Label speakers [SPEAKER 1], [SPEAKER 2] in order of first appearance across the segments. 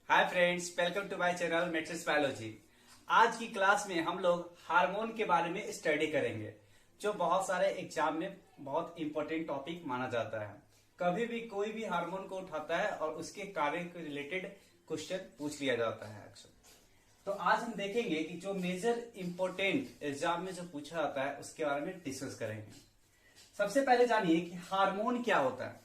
[SPEAKER 1] Hi friends, welcome to my channel matrix biology. आज की class में हम लोग हार्मोन के बारे में स्टडी करेंगे, जो बहुत सारे एग्जाम में बहुत इंपॉर्टेंट टॉपिक माना जाता है। कभी भी कोई भी हार्मोन को उठाता है और उसके कार्य के रिलेटेड क्वेश्चन पूछ लिया जाता है अक्सर। तो आज हम देखेंगे कि जो मेजर इंपॉर्टेंट एग्जाम में जो पूछा जाता है उसके बारे में डिस्कस करेंगे। सबसे पहले जानिए कि हार्मोन क्या होता है।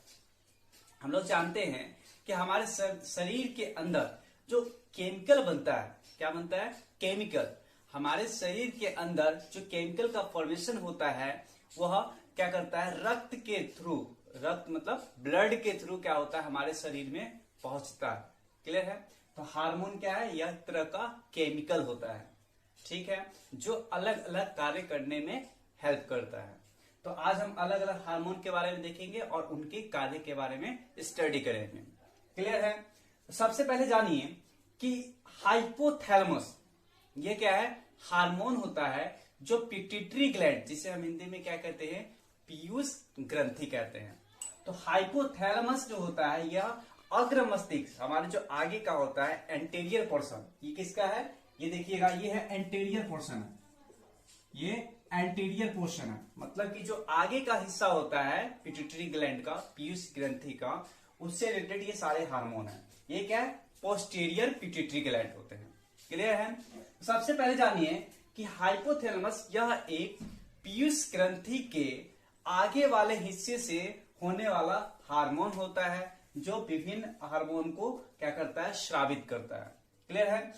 [SPEAKER 1] हम लोग जानते हैं कि हमारे शरीर के अंदर जो केमिकल बनता है, क्या बनता है? केमिकल। हमारे शरीर के अंदर जो केमिकल का फॉर्मेशन होता है वह क्या करता है? रक्त के थ्रू, रक्त मतलब ब्लड के थ्रू क्या होता है? हमारे शरीर में पहुंचता है। क्लियर है? तो हार्मोन क्या है? यह तरह का केमिकल होता है, ठीक है, जो अलग अलग कार्य करने में हेल्प करता है। तो आज हम अलग अलग हार्मोन के बारे में देखेंगे और उनके कार्य के बारे में स्टडी करेंगे। क्लियर है? सबसे पहले जानिए कि हाइपोथैलेमस ये क्या है? हार्मोन होता है जो पिट्यूटरी ग्लैंड, जिसे हम हिंदी में क्या कहते हैं? पीयूष ग्रंथि कहते हैं। तो हाइपोथैलेमस जो होता है यह अग्र मस्तिष्क, हमारे जो आगे का होता है एंटीरियर पोर्शन। ये किसका है? ये देखिएगा, ये है एंटीरियर पोर्शन है, ये एंटीरियर पोर्शन है। मतलब कि जो आगे का हिस्सा होता है पिट्यूटरी ग्लैंड का, पीयूष ग्रंथि का, उससे रिलेटेड ये सारे हार्मोन हैं। ये क्या है? पोस्टीरियर पिट्यूटरी ग्लैंड होते हैं। क्लियर है? सबसे पहले जानिए कि हाइपोथैलेमस यह एक पीयूष ग्रंथि के आगे वाले हिस्से से होने वाला हार्मोन होता है, जो विभिन्न हार्मोन को क्या करता है? स्रावित करता है। क्लियर है?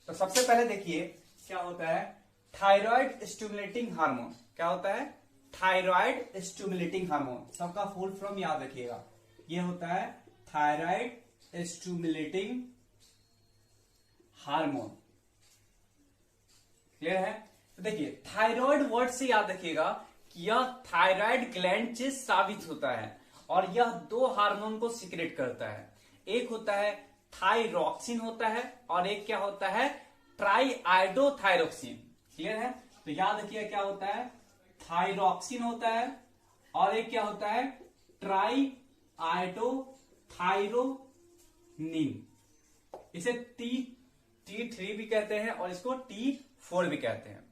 [SPEAKER 1] तो सबसे पहले देखिए क्या होता है? Thyroid stimulating hormone. क्या होता है? Thyroid stimulating hormone. सबका फुल फॉर्म याद रखिएगा, ये होता है थायराइड स्टिमुलेटिंग हार्मोन। क्लियर है? तो देखिए, थायराइड वर्ड से याद रखिएगा कि यह थायराइड ग्लैंड से स्रावित होता है और यह दो हार्मोन को सीक्रेट करता है। एक होता है थायरॉक्सिन होता है और एक क्या होता है? ट्राईआयोडोथायरॉक्सिन। क्लियर है? तो याद रखिए क्या होता है? थायरॉक्सिन होता है और एक क्या होता है? ट्राईआयोडोथायरोनिन। इसे T3 भी कहते हैं और इसको T4 भी कहते हैं।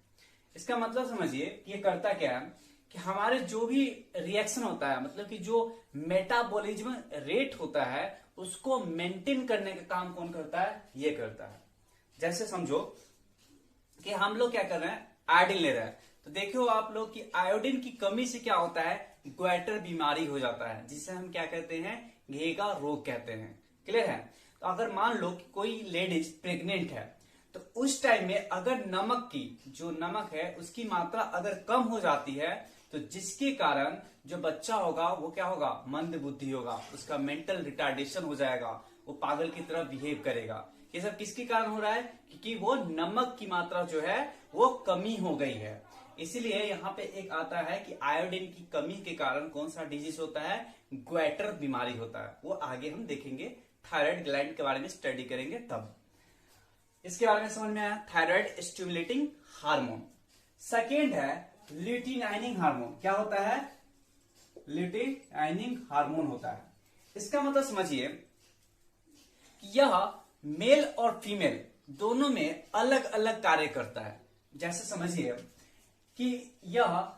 [SPEAKER 1] इसका मतलब समझिए कि ये करता क्या है कि हमारे जो भी रिएक्शन होता है, मतलब कि जो मेटाबॉलिज्म रेट होता है, उसको मेंटेन करने का काम कौन करता है? ये करता है। जैसे समझो कि हम लोग क्या कर रहे हैं? आयोडीन ले रहे हैं। तो देखो आप लोग कि आयोडीन की कमी से क्या होता है? ग्वाइटर बीमारी हो जाता है, जिसे हम क्या कहते हैं? घेगा रोग कहते हैं। क्लियर है? तो अगर मान लो कि कोई लेडीज प्रेग्नेंट है, तो उस टाइम में अगर नमक की, जो नमक है उसकी मात्रा अगर कम हो जाती है, तो जिसके कारण जो बच्चा होगा वो क्या होगा? मंद बुद्धि होगा, उसका मेंटल रिटार्डेशन हो जाएगा, वो पागल की तरह बिहेव करेगा। ये सब किसके कारण हो रहा है? क्योंकि वो नमक की मात्रा जो है वो कमी हो गई है। इसीलिए यहाँ पे एक आता है कि आयोडीन की कमी के कारण कौन सा डिजीज होता है? ग्वाइटर बीमारी होता है। वो आगे हम देखेंगे, थायराइड ग्लैंड के बारे में स्टडी करेंगे तब। इसके बारे में समझ में आया? Thyroid stimulating hormone. सेकेंड है ल्यूटिनाइनिंग हार्मोन। क्या होता है? ल्यूटिनाइनिंग हार्मोन होता है। इसका मतलब समझिए कि यह मेल और फीमेल दोनों में अलग अलग कार्य करता है। जैसे समझिए कि यह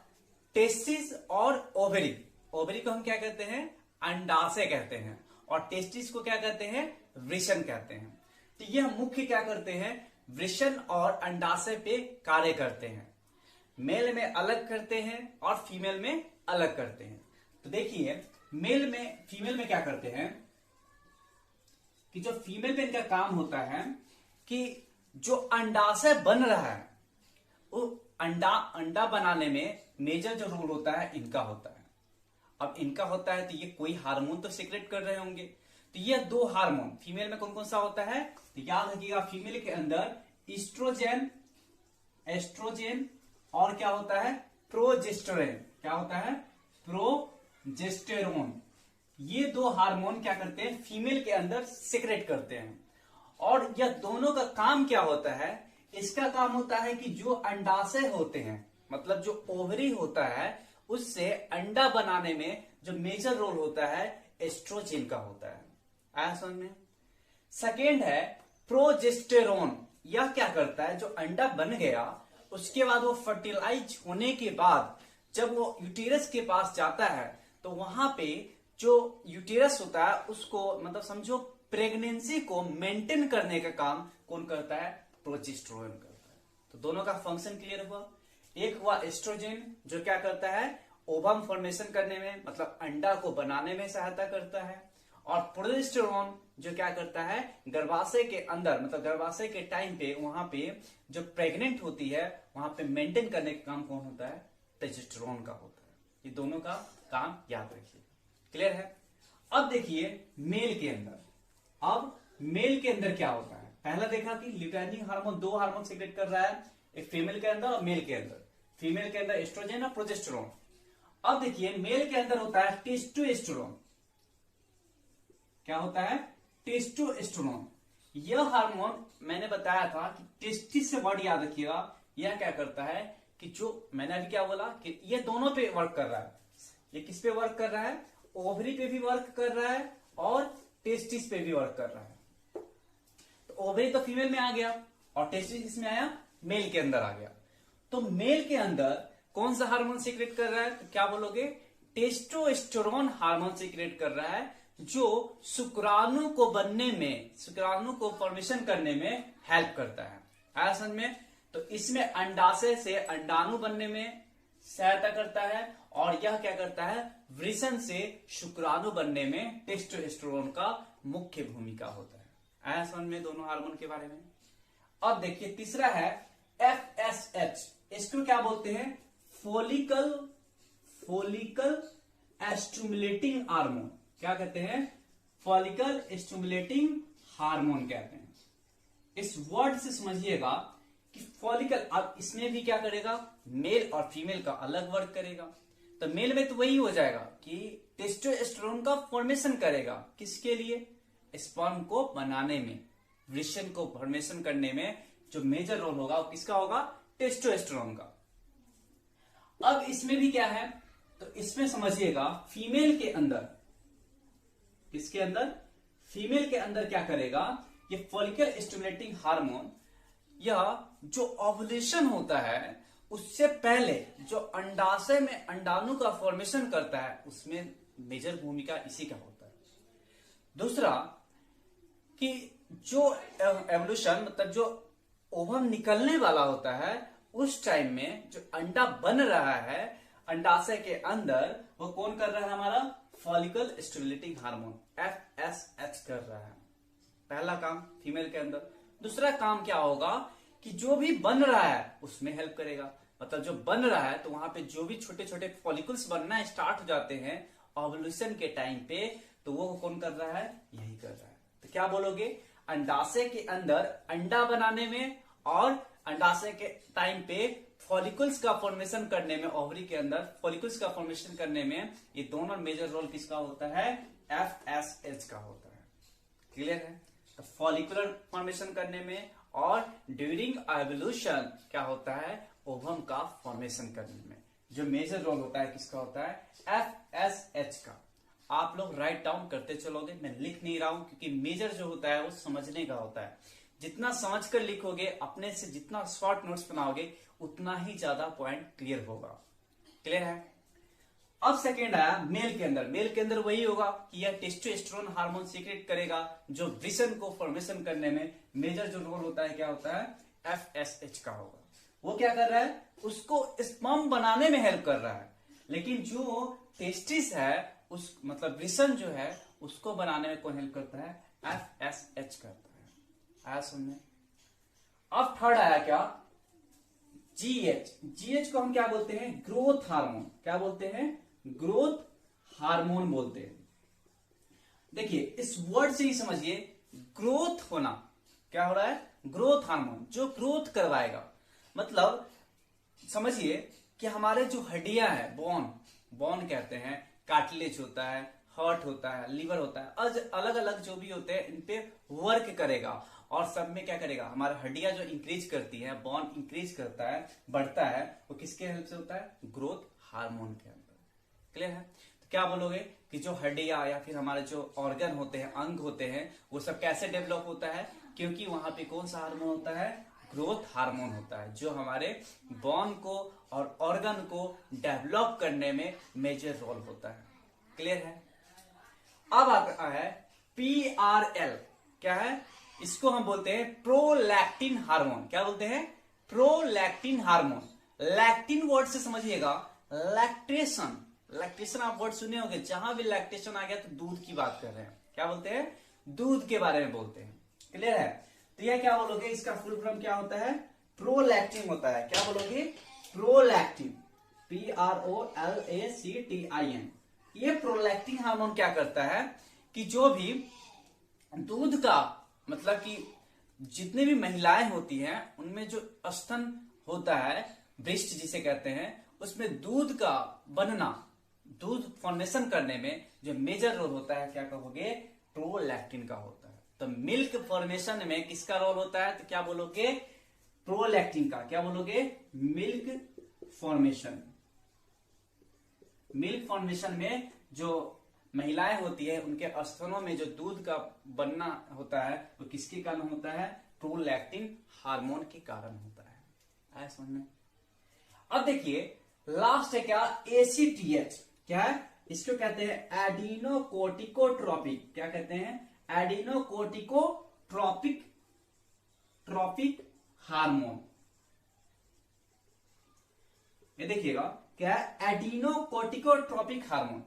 [SPEAKER 1] टेस्टिस और ओवरी, ओवरी को हम क्या कहते हैं? अंडाशय कहते हैं, और टेस्टिस को क्या कहते हैं? वृषण कहते हैं। तो यह मुख्य क्या करते हैं? वृषण और अंडाशय पे कार्य करते हैं। मेल में अलग करते हैं और फीमेल में अलग करते हैं। तो देखिए, मेल में फीमेल में क्या करते हैं कि जो फीमेल पे इनका काम होता है कि जो अंडाशय बन रहा है, वो अंडा बनाने में मेजर जो रोल होता है इनका होता है। अब इनका होता है तो ये कोई हार्मोन तो सीक्रेट कर रहे होंगे। तो ये दो हार्मोन फीमेल में कौन कौन सा होता है? तो याद रखिएगा, फीमेल के अंदर ईस्ट्रोजन, एस्ट्रोजन और क्या होता है? प्रोजेस्टेरोन। क्या होता है? प्रोजेस्टेरोन। ये दो हार्मोन क्या करते हैं? फीमेल के अंदर सीक्रेट करते हैं। और यह दोनों का काम क्या होता है? इसका काम होता है कि जो अंडाशय होते हैं, मतलब जो ओवरी होता है, उससे अंडा बनाने में जो मेजर रोल होता है एस्ट्रोजन का होता है। आया समझ में? सेकेंड है प्रोजेस्टेरोन। यह क्या करता है, जो अंडा बन गया उसके बाद वो फर्टिलाइज होने के बाद जब वो यूटेरस के पास जाता है तो वहां पे जो यूटेरस होता है उसको मतलब समझो प्रेगनेंसी को मेंटेन करने का काम कौन करता है, प्रोजेस्टेरोन करता है। तो दोनों का फंक्शन क्लियर हुआ। एक हुआ एस्ट्रोजन जो क्या करता है, ओवम फॉर्मेशन करने में मतलब अंडा को बनाने में सहायता करता है, और प्रोजेस्टेरोन जो क्या करता है, गर्भाशय के अंदर मतलब गर्भाशय के टाइम पे वहां पे जो प्रेग्नेंट होती है वहां पे मेंटेन करने का काम कौन होता है, टेस्टोस्टेरोन का होता है। ये दोनों का काम याद रखिए। क्लियर है। अब देखिए मेल के अंदर, अब मेल के अंदर क्या होता है, पहला देखा कि ल्यूटेनिक हार्मोन, दो हार्मोन सीक्रेट कर रहा है, एक फीमेल के अंदर और मेल के अंदर। फीमेल के अंदर एस्ट्रोजन और प्रोजेस्टेरोन। अब देखिए मेल के अंदर होता है टेस्टोस्टेरोन। क्या होता है, टेस्टोस्टेरोन। यह हार्मोन मैंने बताया था कि टेस्टिस से वर्ड याद रखिएगा। यह क्या करता है कि जो मैंने अभी क्या बोला कि ये दोनों पे वर्क कर रहा है। ये किस पे वर्क कर रहा है, ओवरी पे भी वर्क कर रहा है और टेस्टिस पे भी वर्क कर रहा है। तो ओवरी तो फीमेल में आ गया और टेस्टिस किसमें आया, मेल के अंदर आ गया। तो मेल के अंदर कौन सा हार्मोन सीक्रेट कर रहा है, तो क्या बोलोगे, टेस्टोस्टेरोन हार्मोन सीक्रेट कर रहा है जो शुक्राणु को बनने में, शुक्राणु को फॉर्मेशन करने में हेल्प करता है। आया समझ में। तो इसमें अंडाशय से अंडाणु बनने में सहायता करता है और यह क्या करता है, वृषण से शुक्राणु बनने में टेस्टोस्टेरोन का मुख्य भूमिका होता है। आया समझ में दोनों हार्मोन के बारे में। अब देखिए तीसरा है FSH। इसको क्या बोलते हैं, फॉलिकल स्टिमुलेटिंग हार्मोन। क्या कहते हैं, फॉलिकल स्टिमुलेटिंग हार्मोन कहते हैं। इस वर्ड से समझिएगा कि फॉलिकल, अब इसमें भी क्या करेगा, मेल और फीमेल का अलग वर्क करेगा। तो मेल में तो वही हो जाएगा कि टेस्टोस्टेरोन का फॉर्मेशन करेगा, किसके लिए, स्पर्म को बनाने में, वृषण को फॉर्मेशन करने में जो मेजर रोल होगा वो किसका होगा, टेस्टोस्टेरोन का। अब इसमें भी क्या है, तो इसमें समझिएगा फीमेल के अंदर, किसके अंदर, फीमेल के अंदर क्या करेगा, ये फॉलिकल स्टिमुलेटिंग हार्मोन, यह जो ओव्यूलेशन होता है उससे पहले जो अंडाशय में अंडाणु का फॉर्मेशन करता है उसमें मेजर भूमिका इसी का होता है। दूसरा कि जो एवोल्यूशन मतलब जो ओवम निकलने वाला होता है उस टाइम में जो अंडा बन रहा है अंडाशय के अंदर, वो कौन कर रहा है, हमारा फॉलिकल स्टिमुलेटिंग हार्मोन FSH कर रहा है। पहला काम फीमेल के अंदर। दूसरा काम क्या होगा कि जो भी बन रहा है उसमें हेल्प करेगा। मतलब जो बन रहा है तो वहां पे जो भी छोटे छोटे फॉलिकल्स बनना स्टार्ट हो जाते हैं ओव्यूलेशन के टाइम पे, तो वो कौन कर रहा है, यही कर रहा है। तो क्या बोलोगे, अंडाशय के अंदर अंडा बनाने में और अंडाशय के टाइम पे फॉलिकल्स का फॉर्मेशन करने में, ओवरी के अंदर फॉलिकल्स का फॉर्मेशन करने में ये दोनों मेजर रोल किसका होता है, FSH का होता है। क्लियर है। तो फॉलिकुलर फॉर्मेशन करने में और ड्यूरिंग एवोल्यूशन क्या होता है, ओवम का फॉर्मेशन करने में जो मेजर रोल होता है किसका होता है, FSH का। आप लोग राइट डाउन करते चलोगे, मैं लिख नहीं रहा हूं क्योंकि मेजर जो होता है वो समझने का होता है। जितना समझकर लिखोगे, अपने से जितना शॉर्ट नोट्स बनाओगे उतना ही ज्यादा पॉइंट क्लियर होगा। क्लियर है। अब सेकेंड आया मेल के अंदर। मेल के अंदर वही होगा कि यह टेस्टोस्टेरोन हार्मोन सीक्रेट करेगा जो वृषण को फॉर्मेशन करने में मेजर जो रोल होता है क्या होता है, FSH का होगा। वो क्या कर रहा है, उसको स्पर्म बनाने में हेल्प कर रहा है, लेकिन जो टेस्टिस है उस मतलब वृषण जो है उसको बनाने में कौन हेल्प करता है, FSH करता है। आया सुनने। अब थर्ड आया क्या, GH को हम क्या बोलते हैं, ग्रोथ हार्मोन। क्या बोलते हैं, ग्रोथ हार्मोन बोलते हैं। देखिए इस वर्ड से ही समझिए, ग्रोथ होना, क्या हो रहा है, ग्रोथ हार्मोन जो ग्रोथ करवाएगा। मतलब समझिए कि हमारे जो हड्डियां है, बोन कहते हैं, कार्टिलेज होता है, हार्ट होता है, लीवर होता है, अलग अलग जो भी होते हैं इन पे वर्क करेगा और सब में क्या करेगा, हमारा हड्डियां जो इंक्रीज करती है, बोन इंक्रीज करता है, बढ़ता है, वो किसके हेल्प से होता है, ग्रोथ हार्मोन के अंदर। क्लियर है। तो क्या बोलोगे कि जो हड्डियां या फिर हमारे जो ऑर्गन होते हैं, अंग होते हैं, वो सब कैसे डेवलप होता है? क्योंकि वहां पे कौन सा हार्मोन होता है? ग्रोथ हार्मोन होता है, जो हमारे बोन को और ऑर्गन को डेवलप करने में मेजर रोल होता है। क्लियर है? अब आता है PRL। क्या है? इसको हम बोलते हैं प्रोलैक्टिन हार्मोन। क्या बोलते हैं? Prolactin hormone. लैक्टिन वर्ड से समझिएगा, लैक्टेशन। लैक्टेशन आप वर्ड सुने होंगे, जहां भी लैक्टेशन आ गया तो दूध की बात कर रहे हैं। क्या बोलते हैं? दूध के बारे में बोलते हैं। क्लियर है? तो यह क्या बोलोगे? इसका फुल फॉर्म क्या होता है? प्रोलैक्टिन होता है। क्या बोलोगे? प्रोलैक्टिन। PROLACTIN। ये प्रोलैक्टिन हार्मोन क्या करता है कि जो भी दूध का, मतलब कि जितने भी महिलाएं होती हैं उनमें जो स्तन होता है, ब्रेस्ट जिसे कहते हैं, उसमें दूध का बनना, दूध फॉर्मेशन करने में जो मेजर रोल होता है, क्या कहोगे? प्रोलैक्टिन का होता है। तो मिल्क फॉर्मेशन में किसका रोल होता है? तो क्या बोलोगे? प्रोलैक्टिन का। क्या बोलोगे? Milk formation. मिल्क फॉर्मेशन में जो महिलाएं होती है उनके स्तनों में जो दूध का बनना होता है वो किसके कारण होता है? प्रोलैक्टिन हार्मोन के कारण होता है। आया समझ में? अब देखिए लास्ट है क्या? ACTH। क्या है? इसको कहते हैं एडिनोकोर्टिकोट्रोपिक। क्या कहते हैं? Tropic hormone. ये देखिएगा क्या है? एडिनोकोर्टिकोट्रोपिक हार्मोन।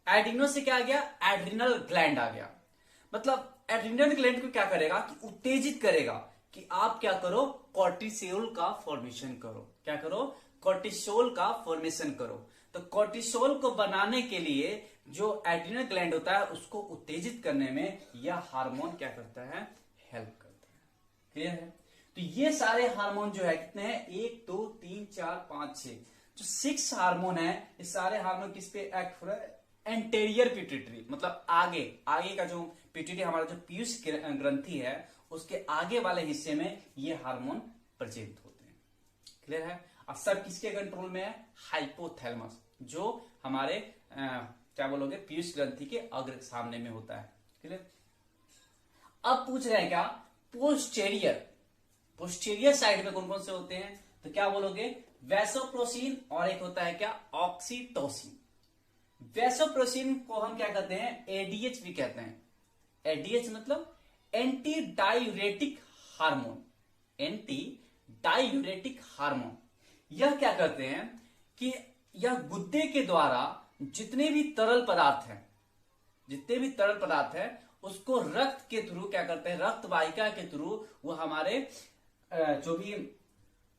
[SPEAKER 1] एडिनो से क्या आ गया? एड्रिनल ग्लैंड आ गया। मतलब एड्रिनल ग्लैंड को क्या करेगा कि उत्तेजित करेगा कि आप क्या करो? कॉर्टिसोल का फॉर्मेशन करो। क्या करो? कॉर्टिसोल का फॉर्मेशन करो। तो कॉर्टिसोल को बनाने के लिए जो एड्रिनल ग्लैंड होता है उसको उत्तेजित करने में यह हार्मोन क्या करता है? हेल्प करता है। क्लियर है? तो ये सारे हार्मोन जो है कितने हैं? 1 2 3 4 5 6, जो 6 हार्मोन है, ये सारे हार्मोन किस पे एक्ट हो रहा है? एंटेरियर पिट्यूटरी, मतलब आगे का जो पिट्यूटरी, हमारा जो पीयूष ग्रंथि है, उसके आगे वाले हिस्से में ये हार्मोन प्रेजेंट होते हैं। क्लियर है? अब सब किसके कंट्रोल में है? हाइपोथैलेमस, जो हमारे क्या बोलोगे? पीयूष ग्रंथि के अग्र सामने में होता है। क्लियर? अब पूछ रहे हैं क्या? पोस्टीरियर साइड में कौन कौन से होते हैं? तो क्या बोलोगे? वैसोप्रोसिन और एक होता है क्या? ऑक्सीटोसिन। वैसोप्रोसिन को हम क्या कहते हैं? ADH भी कहते हैं। ADH मतलब anti diuretic hormone. Anti diuretic hormone. यह क्या करते हैं कि यह गुद्दे के द्वारा जितने भी तरल पदार्थ है उसको रक्त के थ्रू क्या करते हैं? रक्त वाहिका के थ्रू वो हमारे जो भी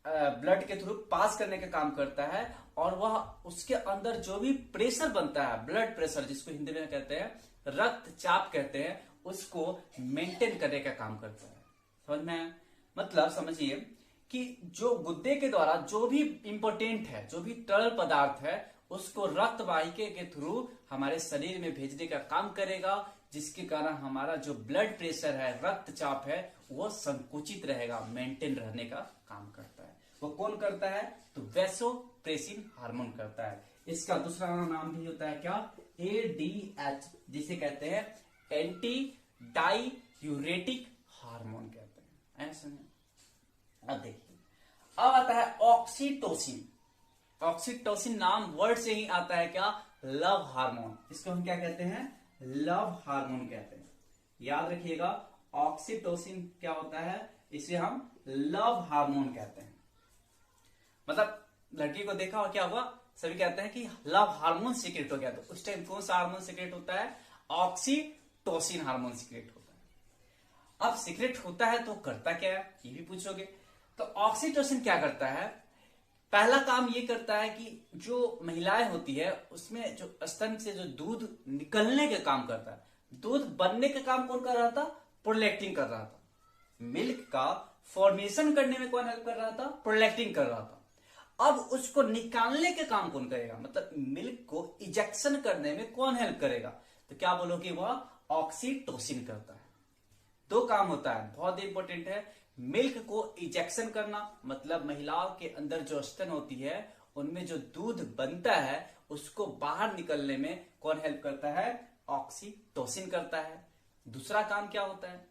[SPEAKER 1] ब्लड के थ्रू पास करने का काम करता है, और वह उसके अंदर जो भी प्रेशर बनता है, ब्लड प्रेशर जिसको हिंदी में कहते हैं, रक्तचाप कहते हैं, उसको मेंटेन करने का काम करता है। समझ में आया? मतलब समझिए कि जो गुद्दे के द्वारा जो भी इंपॉर्टेंट है, जो भी तरल पदार्थ है, उसको रक्त वाहिका के थ्रू हमारे शरीर में भेजने का काम करेगा, जिसके कारण हमारा जो ब्लड प्रेशर है, रक्तचाप है, वो संकुचित रहेगा, मेंटेन रहने का काम करता है। वो कौन करता है? तो वैसोप्रेसिन हार्मोन करता है। इसका दूसरा नाम भी होता है क्या? ADH, जिसे कहते हैं एंटी डायूरेटिक हार्मोन कहते हैं। ऐसा नहीं। अब देखिए, अब आता है ऑक्सीटोसिन। ऑक्सीटोसिन नाम वर्ड से ही आता है क्या? Love hormone. इसको हम क्या कहते हैं? लव हार्मोन कहते हैं। याद रखिएगा, ऑक्सीटोसिन क्या होता है? इसे हम लव हार्मोन कहते हैं। मतलब लड़की को देखा और क्या हुआ? सभी कहते हैं कि लव हार्मोन सीक्रेट हो गया। तो उस टाइम कौन सा हार्मोन सीक्रेट होता है? ऑक्सीटोसिन हार्मोन सीक्रेट होता है। अब सीक्रेट होता है तो करता क्या है, ये भी पूछोगे। तो ऑक्सीटोसिन क्या करता है? पहला काम ये करता है कि जो महिलाएं होती है उसमें जो स्तन से जो दूध निकलने का काम करता है, दूध बनने का काम कौन कर रहा था? प्रोलैक्टिन कर रहा था। मिल्क का फॉर्मेशन करने में कौन हेल्प कर रहा था? प्रोलैक्टिन कर रहा था। अब उसको निकालने का काम कौन करेगा? मतलब मिल्क को इजेक्शन करने में कौन हेल्प करेगा? तो क्या बोलोगे? वह ऑक्सीटोसिन करता है। 2 काम होता है, बहुत इंपॉर्टेंट है। मिल्क को इजेक्शन करना, मतलब महिलाओं के अंदर जो स्तन होती है उनमें जो दूध बनता है उसको बाहर निकलने में कौन हेल्प करता है? ऑक्सीटोसिन करता है। दूसरा काम क्या होता है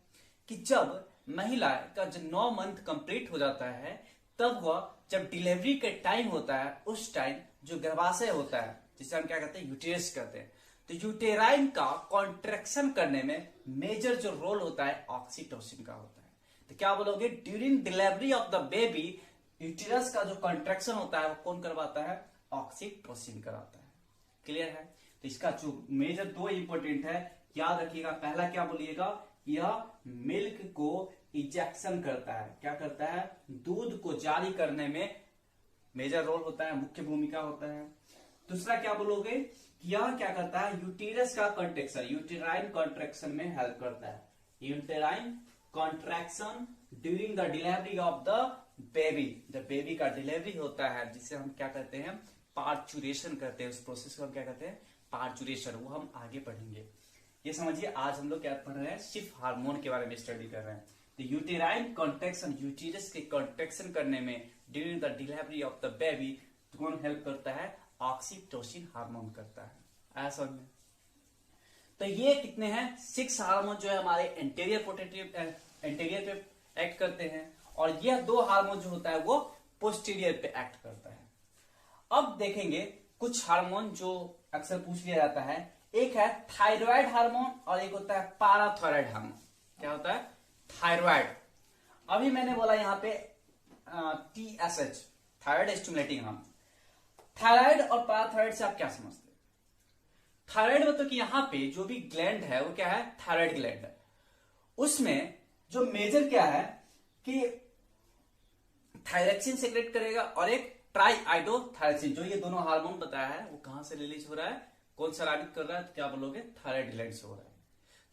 [SPEAKER 1] कि जब महिला का जो 9 मंथ कंप्लीट हो जाता है, तब वह जब डिलीवरी के टाइम होता है, उस टाइम जो गर्भाशय होता है, जिसे हम क्या कहते हैं? यूटेरस कहते हैं। तो यूटेराइन का कॉन्ट्रेक्शन करने में मेजर जो रोल होता है ऑक्सीटोसिन का होता है। तो क्या बोलोगे? During delivery of the baby uterus का जो कॉन्ट्रेक्शन होता है वो कौन करवाता है? ऑक्सीटोसिन कराता है। क्लियर है? तो इसका जो मेजर 2 इंपॉर्टेंट है, याद रखिएगा। पहला क्या बोलिएगा? यह मिल्क को इजेक्शन करता है। क्या करता है? दूध को जारी करने में मेजर रोल होता है, मुख्य भूमिका होता है। दूसरा क्या बोलोगे? यह क्या करता है? यूटेरस का कॉन्ट्रेक्शन, यूटेराइन कॉन्ट्रेक्शन में हेल्प करता है। Uterine contraction during the delivery of the baby. जब बेबी का डिलीवरी होता है, जिसे हम क्या कहते हैं? पार्चुरेशन करते हैं। उस प्रोसेस को हम क्या कहते हैं? पार्चुरेशन। वो हम आगे पढ़ेंगे। ये समझिए, आज हम लोग क्या पढ़ रहे हैं? सिर्फ हार्मोन के बारे में स्टडी कर रहे हैं। तो यूटेराइन कॉन्ट्रैक्शन, यूटेरस के कॉन्ट्रैक्शन करने में during the delivery of the baby कौन हेल्प करता है? ऑक्सीटोसिन हार्मोन करता है। ऐसा समझ में? तो ये कितने हैं? 6 हार्मोन जो है हमारे एंटीरियर पे एक्ट करते हैं, और यह 2 हार्मोन जो होता है वो पोस्टीरियर पे एक्ट करता है। अब देखेंगे कुछ हार्मोन जो अक्सर पूछ लिया जाता है। एक है थायराइड हार्मोन और एक होता है पाराथायराइड हार्मोन। क्या होता है? थायराइड। अभी मैंने बोला यहाँ पे TSH, thyroid stimulating hormone. Thyroid और पाराथायराइड से आप क्या समझते हैं? थायराइड मतलब कि यहाँ पे जो भी ग्लैंड है वो क्या है? थायराइड ग्लैंड है। उसमें जो मेजर क्या है कि थायरॉक्सिन सेक्रेट करेगा, और एक ट्राईआइडोथायरॉक्सिन, जो ये दोनों हार्मोन बताया है वो कहां से रिलीज हो रहा है? कौन स्रावित कर रहा है? तो क्या बोलोगे? थायराइड ग्लैंड से हो रहा है।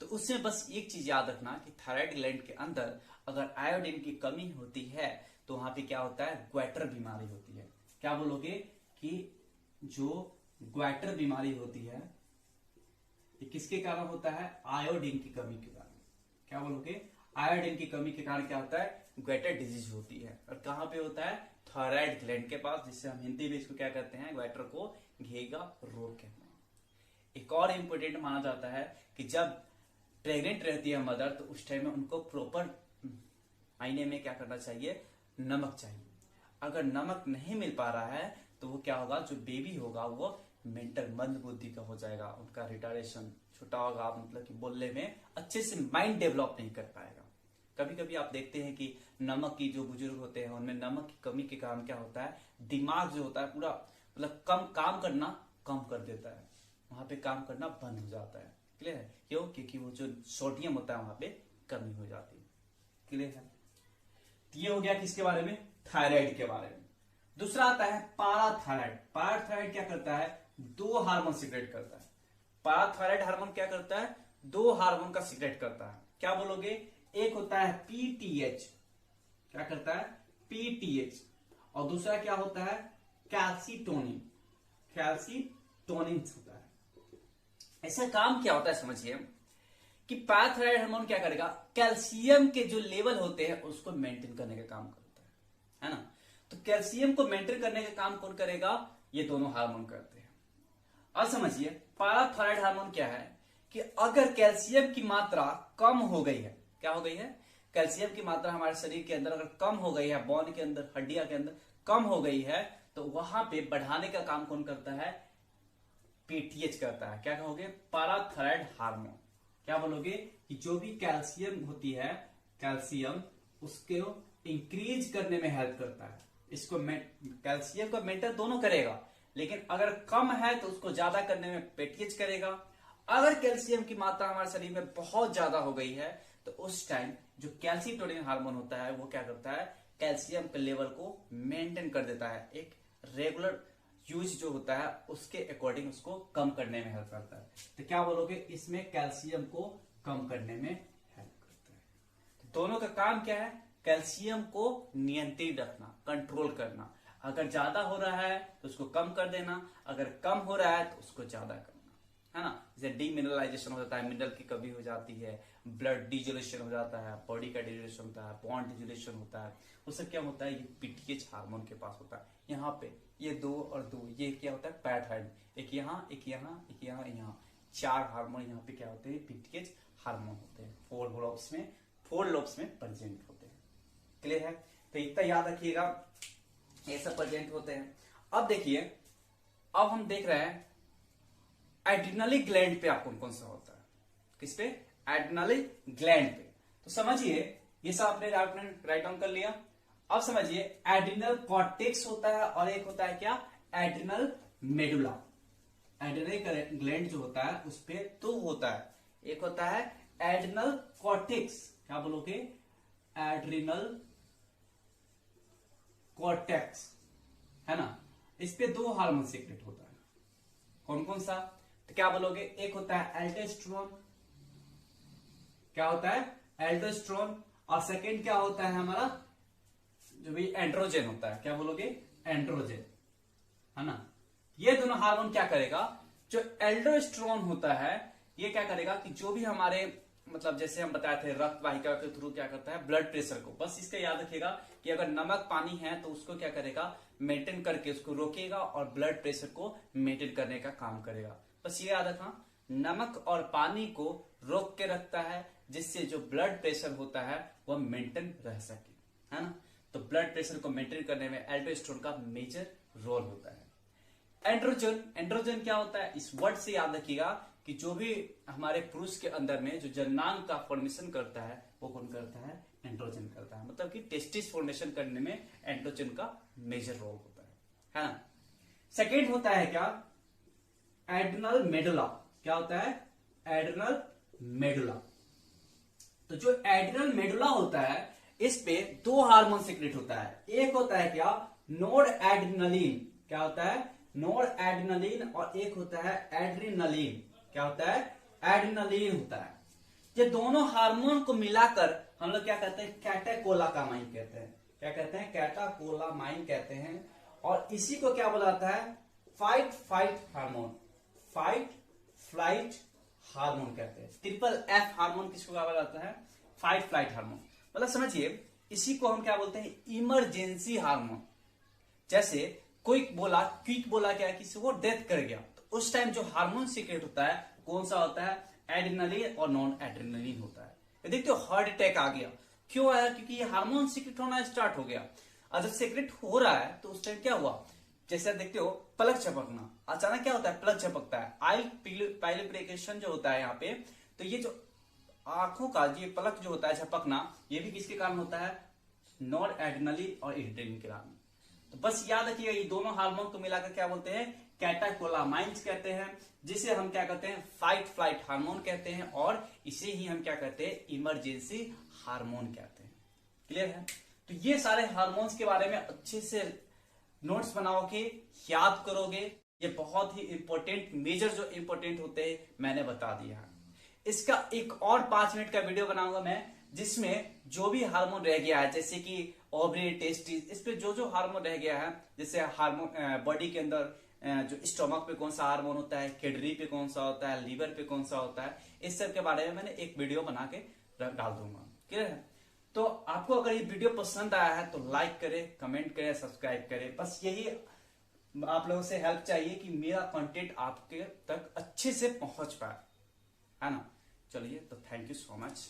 [SPEAKER 1] तो उसमें बस एक चीज याद रखना कि थायराइड ग्लैंड के अंदर अगर आयोडीन की कमी होती है तो वहां पे क्या होता है? ग्वेटर बीमारी होती है। क्या बोलोगे? कि जो ग्वेटर बीमारी होती है ये किसके कारण होता है? आयोडीन की कमी के कारण। क्या बोलोगे? आयोडीन की कमी के कारण क्या होता है? ग्वेटर डिजीज होती है। और कहां पे होता है? थायराइड ग्लैंड के पास, जिससे हम हिंदी में इसको क्या कहते हैं? ग्वेटर को घेगा रोग कहते हैं। एक और इंपोर्टेंट माना जाता है कि जब प्रेग्नेंट रहती है मदर, तो उस टाइम में उनको प्रॉपर मायने में क्या करना चाहिए? नमक चाहिए। अगर नमक नहीं मिल पा रहा है तो वो क्या होगा? जो बेबी होगा वो मेंटल, मंद बुद्धि का हो जाएगा, उनका रिटार्डेशन छोटा होगा, मतलब कि बोलने में अच्छे से माइंड डेवलप नहीं कर पाएगा। कभी कभी आप देखते हैं कि नमक की जो बुजुर्ग होते हैं उनमें नमक की कमी के कारण क्या होता है? दिमाग जो होता है पूरा मतलब कम काम करना कम कर देता है, वहां पे काम करना बंद हो जाता है। क्लियर है? क्यों? क्योंकि वो जो सोडियम होता है वहां पे कमी हो जाती है। क्लियर है? तो ये हो गया किसके बारे में? थायराइड के बारे में। दूसरा आता है पाराथायराइड। पाराथायराइड क्या करता है? 2 हार्मोन सीक्रेट करता है। पाराथायराइड हार्मोन क्या करता है? 2 हार्मोन का सीक्रेट करता है। क्या बोलोगे? एक होता है PTH। क्या करता है? PTH। और दूसरा क्या होता है? कैल्सीटोनिन। कैल्सीटोनिन होता है। ऐसा काम क्या होता है समझिए कि पाराथायराइड हार्मोन क्या करेगा? कैल्शियम के जो लेवल होते हैं उसको मेंटेन करने का काम करता है ना? तो कैल्शियम को मेंटेन करने का काम कौन करेगा? ये दोनों हार्मोन करते हैं। अब समझिए पाराथायराइड हार्मोन क्या है कि अगर कैल्शियम की मात्रा कम हो गई है, क्या हो गई है? कैल्शियम की मात्रा हमारे शरीर के अंदर अगर कम हो गई है, बोन के अंदर, हड्डियां के अंदर कम हो गई है, तो वहां पे बढ़ाने का काम कौन करता है? PTH करता है। क्या कहोगे? पाराथायराइड हार्मोन। क्या बोलोगे? कि जो भी कैल्शियम होती है, कैल्शियम उसको इंक्रीज करने में हेल्प करता है। इसको कैल्शियम को मेंटेन दोनों करेगा, लेकिन अगर कम है तो उसको ज्यादा करने में PTH करेगा। अगर कैल्शियम की मात्रा हमारे शरीर में बहुत ज्यादा हो गई है तो उस टाइम जो कैल्सीटोनिन हार्मोन होता है वो क्या करता है? कैल्शियम के लेवल को मेंटेन कर देता है। एक रेगुलर यूज जो होता है उसके अकॉर्डिंग उसको कम करने में हेल्प करता है। तो क्या बोलोगे? इसमें कैल्शियम को कम करने में हेल्प करता है। तो दोनों का काम क्या है? कैल्शियम को नियंत्रित रखना, कंट्रोल करना। अगर ज्यादा हो रहा है तो उसको कम कर देना, अगर कम हो रहा है तो उसको ज्यादा करना, है ना? जैसे डीमिनरलाइजेशन हो जाता है, मिनरल की कमी हो जाती है, ब्लड डिजोल्यूशन हो जाता है, बॉडी का डिजोल्यूशन होता है, बॉन्ड डिजोल्यूशन होता है, वो सब क्या होता है? ये PTH हार्मोन के पास होता है। यहाँ पे ये 2 और 2, ये क्या होता है पैराथायरॉयड, एक यहाँ एक यहाँ एक यहाँ यहाँ, 4 हार्मोन यहाँ पे क्या होते हैं पीटीएच हार्मोन होते हैं, 4 लोब्स में प्रेजेंट होते हैं। क्लियर है? तो इतना याद रखिएगा, ये सब प्रेजेंट होते हैं। अब देखिए, अब हम देख रहे हैं एड्रिनली ग्लैंड पे आप कौन कौन सा होता है, किस पे? एड्रिनली ग्लैंड पे। तो समझिए, ये सब आपने राइट डाउन कर लिया। अब समझिए, एड्रिनल कॉर्टेक्स होता है और एक होता है क्या, एड्रिनल मेडुला। एड्रिनल ग्लैंड जो होता है उस पे 2 होता है, एक होता है एड्रिनल कॉर्टेक्स, क्या बोलोगे, एड्रिनल कॉर्टेक्स, है ना। इस पे 2 हार्मोन सीक्रेट होता है, कौन कौन सा? तो क्या बोलोगे, एक होता है एल्डोस्टेरोन, क्या होता है एल्डोस्टेरोन, और सेकंड क्या होता है हमारा जो भी एंड्रोजन होता है, क्या बोलोगे, एंड्रोजन, है ना। ये दोनों हार्मोन क्या करेगा, जो एल्डोस्टेरोन होता है ये क्या करेगा कि जो भी हमारे मतलब जैसे हम बताए थे रक्त वाहिका के थ्रू क्या करता है, ब्लड प्रेशर को, बस इसका याद रखिएगा कि अगर नमक पानी है तो उसको क्या करेगा, मेंटेन करके उसको रोकेगा और ब्लड प्रेशर को मेंटेन करने का काम करेगा। बस ये याद रखना, नमक और पानी को रोक के रखता है जिससे जो ब्लड प्रेशर होता है वह मेंटेन रह सके, है ना। तो ब्लड प्रेशर को मेंटेन करने में एल्डोस्टेरोन का मेजर रोल होता है। एंड्रोजन, एंड्रोजन क्या होता है, इस वर्ड से याद रखिएगा कि जो भी हमारे पुरुष के अंदर में जो जननांग का फॉर्मेशन करता है वो कौन करता है, एंड्रोजन करता है। मतलब कि टेस्टिस फॉर्मेशन करने में एंड्रोजन का मेजर रोल होता है ना। सेकेंड होता है क्या, एड्रिनल मेडुला, क्या होता है, एड्रिनल मेडुला। तो जो एड्रिनल मेडुला होता है इस पे 2 हार्मोन सीक्रेट होता है, एक होता है क्या, नोर एड्रिनलिन, क्या होता है, नोर एड्रिनलिन, और एक होता है एड्रिनलिन, क्या होता है, एड्रिनलिन होता है। ये दोनों हार्मोन को मिलाकर हम लोग क्या कहते हैं, कैटेकोलामाइन कहते हैं, क्या कहते हैं, कैटेकोलामाइन कहते हैं। और इसी को क्या बोला जाता है, fight flight hormone, fight flight hormone कहते हैं। ट्रिपल एफ हार्मोन किसको क्या बोला जाता है, फाइट फ्लाइट हार्मोन। मतलब समझिए, इसी को हम क्या बोलते हैं, इमरजेंसी हार्मोन। जैसे क्विक बोला क्या, किसी को डेथ कर गया, तो उस टाइम जो हार्मोन सीक्रेट होता है कौन सा होता है, एड्रिनलिन और नॉन एड्रिनलिन होता है। ये देखते हो हार्ट अटैक आ गया, क्यों आया, क्योंकि ये हार्मोन सीक्रेट होना स्टार्ट हो गया। और जब सीक्रेट हो रहा है तो उस टाइम क्या हुआ, जैसे देखते हो पलक झपकना, अचानक क्या होता है, पलक झपकता है। आई पाइलिफिकेशन जो होता है यहाँ पे, तो ये जो आंखों का ये पलक जो होता है झपकना, ये भी किसके कारण होता है, नॉन एड्रिनलिन और एड्रिनलिन के कारण। तो बस याद रखिएगा, ये दोनों हार्मोन को मिलाकर क्या बोलते हैं, कैटेकोलामाइन्स कहते हैं, जिसे हम क्या कहते हैं, फाइट फ्लाइट हार्मोन कहते हैं, और इसे ही हम क्या कहते हैं, इमरजेंसी हार्मोन कहते हैं। क्लियर है? तो ये सारे हार्मोन्स के बारे में अच्छे से नोट्स बनाओगे, याद करोगे। ये बहुत ही इंपॉर्टेंट, मेजर जो इंपॉर्टेंट होते हैं मैंने बता दिया है। इसका एक और 5 मिनट का वीडियो बनाऊंगा मैं, जिसमें जो भी हार्मोन रह गया है, जैसे कि ओवरी, टेस्टिस, इस पे जो जो हार्मोन रह गया है, जैसे हार्मोन बॉडी के अंदर जो स्टोमक पे कौन सा हार्मोन होता है, किडनी पे कौन सा होता है, लीवर पे कौन सा होता है, इस सब के बारे में मैंने एक वीडियो बना के डाल दूंगा। क्लियर है? तो आपको अगर ये वीडियो पसंद आया है तो लाइक करें, कमेंट करें, सब्सक्राइब करें। बस यही आप लोगों से हेल्प चाहिए कि मेरा कंटेंट आपके तक अच्छे से पहुंच पाए, है ना। चलिए, तो थैंक यू सो मच।